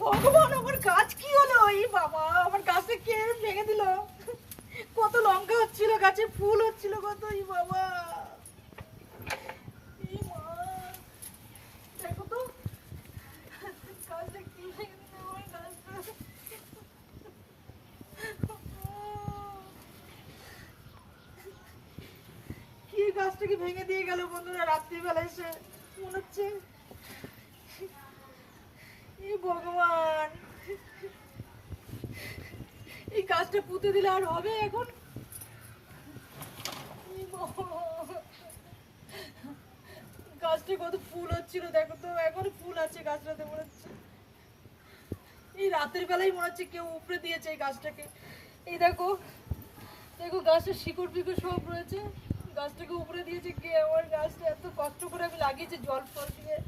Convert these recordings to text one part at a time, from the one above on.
ভগবান, আমার গাছ কি হলো? এই বাবা, আমার গাছে কে ভেঙে দিল? কত লঙ্কা হচ্ছিল, গাছে ফুল হচ্ছিল কত। এই বাবা, এই মা, দেখো তো গাছটা কি ভেঙে দিল আমার গাছটা। কি গাছটাকে ভেঙে দিয়ে গেল বন্ধুরা রাত্রিবেলা এসে, মনে হচ্ছে। এই ভগবান, এই গাছটা পুঁতে দিলে আর হবে এখন? গাছটা কত ফুল হচ্ছিল দেখো তো, এখনো ফুল আছে গাছটাতে মনে হচ্ছে। এই রাতের বেলায় মনে হচ্ছে কেউ উপড়ে দিয়েছে এই গাছটাকে। এই দেখো দেখো, গাছটা শিকড় ফিকড় সব রয়েছে, গাছটাকে উপড়ে দিয়েছে কে? আমার গাছটা এত কষ্ট করে আমি লাগিয়েছি জল ফল দিয়ে।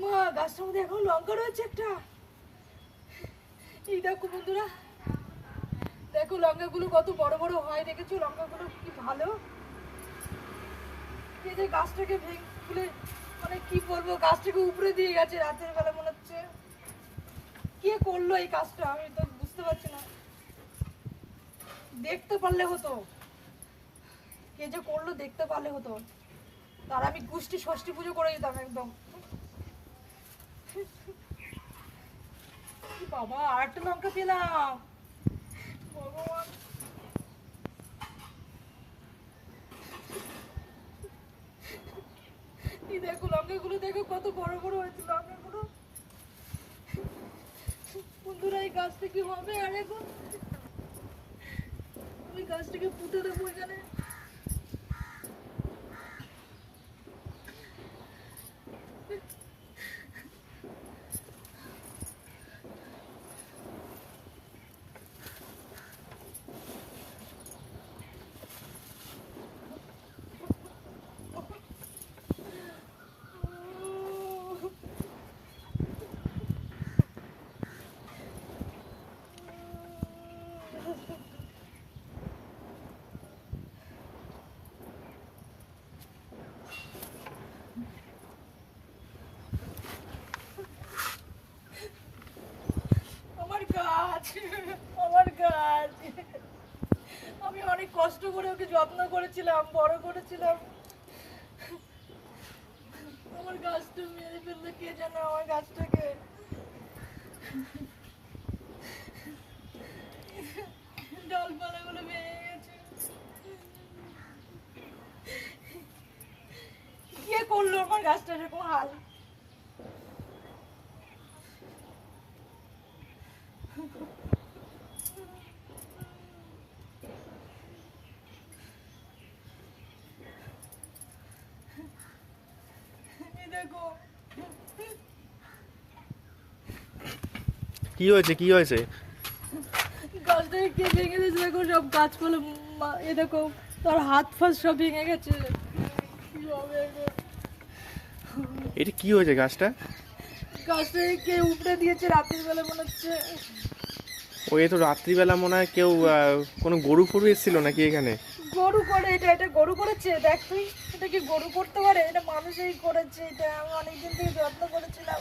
মা, গাছটার মধ্যে এখন লঙ্কা রয়েছে একটা। এই দেখো বন্ধুরা, দেখো লঙ্কাগুলো কত বড় বড় হয়, দেখেছো লঙ্কাগুলো কি ভালো। এই যে গাছটাকে ভেঙে, মানে কি বলবো, গাছটাকে উপরে দিয়ে গেছে রাতের বেলা মনে হচ্ছে। কে করলো এই কাজটা আমি তো বুঝতে পারছি না। দেখতে পারলে হতো, কে যে করলো দেখতে পারলে হতো, তার আমি গোষ্ঠী ষষ্ঠী পুজো করে দিতাম একদম। বাবা, আরেকটা লঙ্কা পেলাম, ভগবান। এই দেখো লঙ্কাগুলো, দেখো কত বড় বড় হয়েছে লঙ্কাগুলো। বন্ধুরা, এই গাছটা কি হবে আর এখন? ওই গাছটাকে পুঁতে দেবো এখানে। আমার গাছ, আমার গাছ, আমি অনেক কষ্ট করে ওকে যত্ন করেছিলাম, বড় করেছিলাম। আমার গাছটা মেরে ফেললো কে জানো, আমার গাছটাকে। ডালপালাগুলো ভেঙে গেছে। কে করলো আমার গাছটা এরকম হাল? দেখো কি হয়েছে, কি হয়েছে? গাছটাকে কে ভেঙে দিয়েছে, দেখো সব গাছপালা। এ দেখো, তার হাত ফাত সব ভেঙে গেছে। কি হবে এখন? এটা কি হয়েছে গাছটা? গাছটাকে কে উপড়ে দিয়েছে রাতের বেলা মনে হচ্ছে। ও, এ তো রাত্রিবেলা মনে হয় কেউ কোনো গরু ফরু এসেছিল নাকি এখানে? গরু করে এটা, এটা গরু করেছে দেখ তুই। এটা কি গরু করতে পারে? এটা মানুষই করেছে। এটা আমি অনেকদিন থেকে যত্ন করেছিলাম,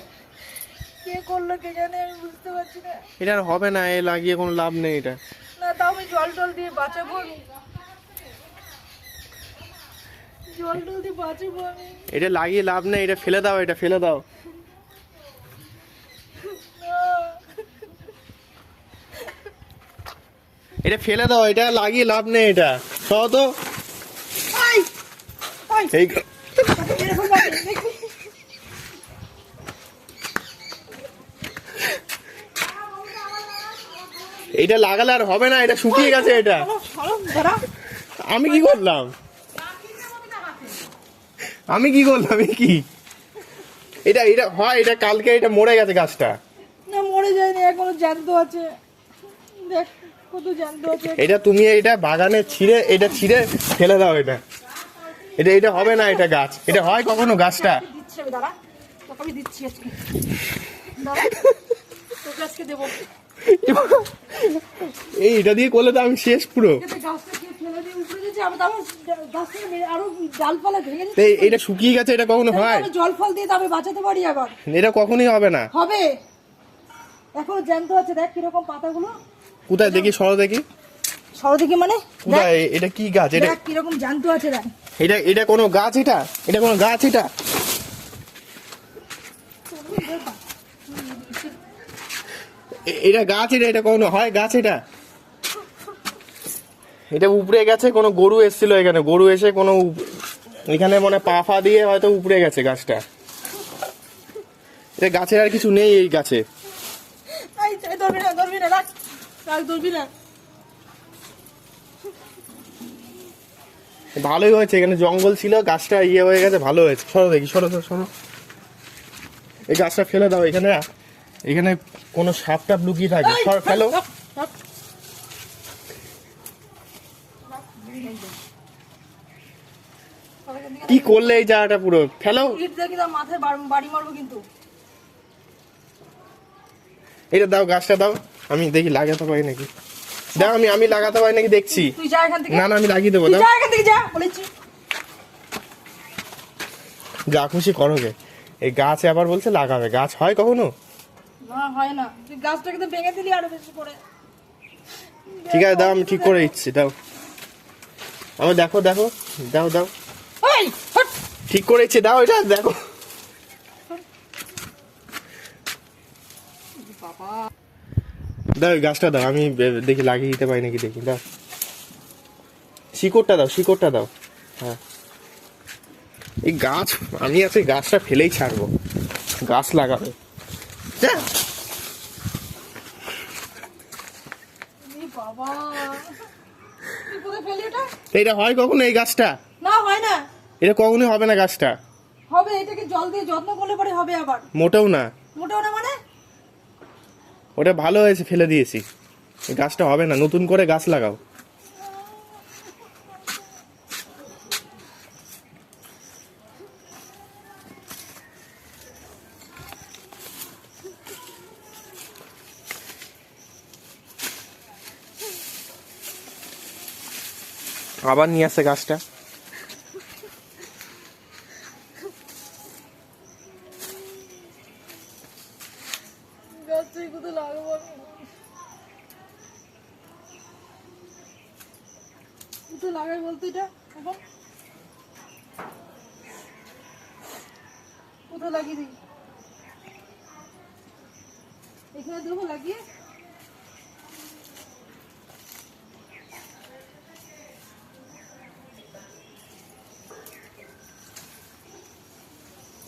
কে করলো কে জানে, আমি বুঝতে পারছি না। এটা আর হবে না, এ লাগিয়ে কোনো লাভ নেই এটা। না, তাও আমি জল টল দিয়ে বাঁচাবো, আমি জল টল দিয়ে বাঁচাবো আমি। এটা লাগিয়ে লাভ নেই, এটা ফেলে দাও, এটা ফেলে দাও। এটা ফেলে দাও, এটা লাগিয়ে লাভ নেই, এটা সহ তো। এই এটা লাগালে আর হবে না, এটা শুকিয়ে গেছে। এটা আমি কি করলাম? আমি কি করলাম? কি এটা? এটা হয়, এটা কালকে এটা মরে গেছে গাছটা। না, মরে যায়নি, এখনো জ্যান্ত আছে। দেখ কত জ্যান্ত আছে। এটা তুমি এটা বাগানে ছিঁড়ে, এটা ছিঁড়ে ফেলে দাও। এটা এটা এটা হবে না, এটা গাছ। এটা হয় কখনো গাছটা? দিচ্ছি আমি, দাঁড়া, তোকে আমি দিচ্ছি আজকে, দাঁড়া, তোকে আজকে দেবো। এই এটা দিয়ে করলে তো আমি শেষ পুরো। গাছটা ফেলে দিয়ে উপরে গেছে, আবার তারপর গাছ থেকে আরো ডালপালা ভেঙে তো এটা শুকিয়ে গেছে, এটা কখনো হয়? আমি জল ফল দিয়ে তবে বাঁচাতে পারি আবার। এটা কখনোই হবে না। হবে, এখনো জ্যান্ত আছে, দেখ কিরকম পাতাগুলো। কোথায় দেখি, সরো দেখি। সরদিকে মানে কোথায়? এটা কি গাছ? এটা দেখ কিরকম জ্যান্ত আছে, দেখ। এটা কোনো গাছ? এটা কোনো গাছ? এটা গাছ? এটা কোনো হয় গাছ? এটা উপরে গেছে, কোনো গরু এসেছিল এখানে, গরু এসে কোনো এখানে মানে পা ফা দিয়ে হয়তো উপরে গেছে গাছটা। এটা গাছের আর কিছু নেই এই গাছে। ধরবি না, রাখ ধরবি না। ভালোই হয়েছে, এখানে জঙ্গল ছিল, গাছটা ইয়ে হয়ে গেছে, ভালো হয়েছে। সরো দেখি, সরো। এই গাছটা ফেলে দাও, এখানে কোনো সাপ টাপ লুকিয়ে থাকে, ফেলো। কি করলে এই জায়গাটা পুরো? ফেলো। ইট দেখি না, মাথায় বাড়ি মারবো কিন্তু। এটা দাও, গাছটা দাও, আমি দেখি লাগাতে পারি নাকি। দাও, আমি লাগাতে পারি নাকি দেখছি। তুই যা এখান থেকে। না আমি লাগিয়ে দেবো। দাও, যা এখান থেকে, যা বলেছি। যা খুশি করোগে। এই গাছ আবার বলছে লাগাবে, গাছ হয় কখনো? না, হয় না। তুই গাছটা কিন্তু ভেঙে দিলি আরো বেশি করে। ঠিক আছে, দাও, আমি ঠিক করে দিচ্ছি, দাও। আমার দেখো, দাও। এই হট। ঠিক করে দিচ্ছি, দাও এটা, দেখো। বাবা, দাও এই গাছটা দাও, আমি দেখি লাগিয়ে দিতে পারি নাকি দেখি। দাও, শিকড়টা দাও। হ্যাঁ, এই গাছ আমি আজকে গাছটা ফেলেই ছাড়বো, গাছ লাগাবে। যা। বাবা, তুই কোথায় ফেলি এটা? এটা হয় কখনো এই গাছটা? না, হয় না। এটা কখনোই হবে না গাছটা। হবে, এটাকে জল দিয়ে যত্ন করলে পরে হবে আবার। মোটেও না। মোটেও না মানে? ওটা ভালো হয়েছে, ফেলে দিয়েছি। এই গাছটা হবে না, নতুন করে গাছ লাগাও। আবার নিয়ে আসছে গাছটা। গাছটাই কোথায় লাগাবো আমি? কোথায় লাগাই বলতো এটা এখন? কোথায় লাগিয়ে দিই? এখানে দেবো লাগিয়ে?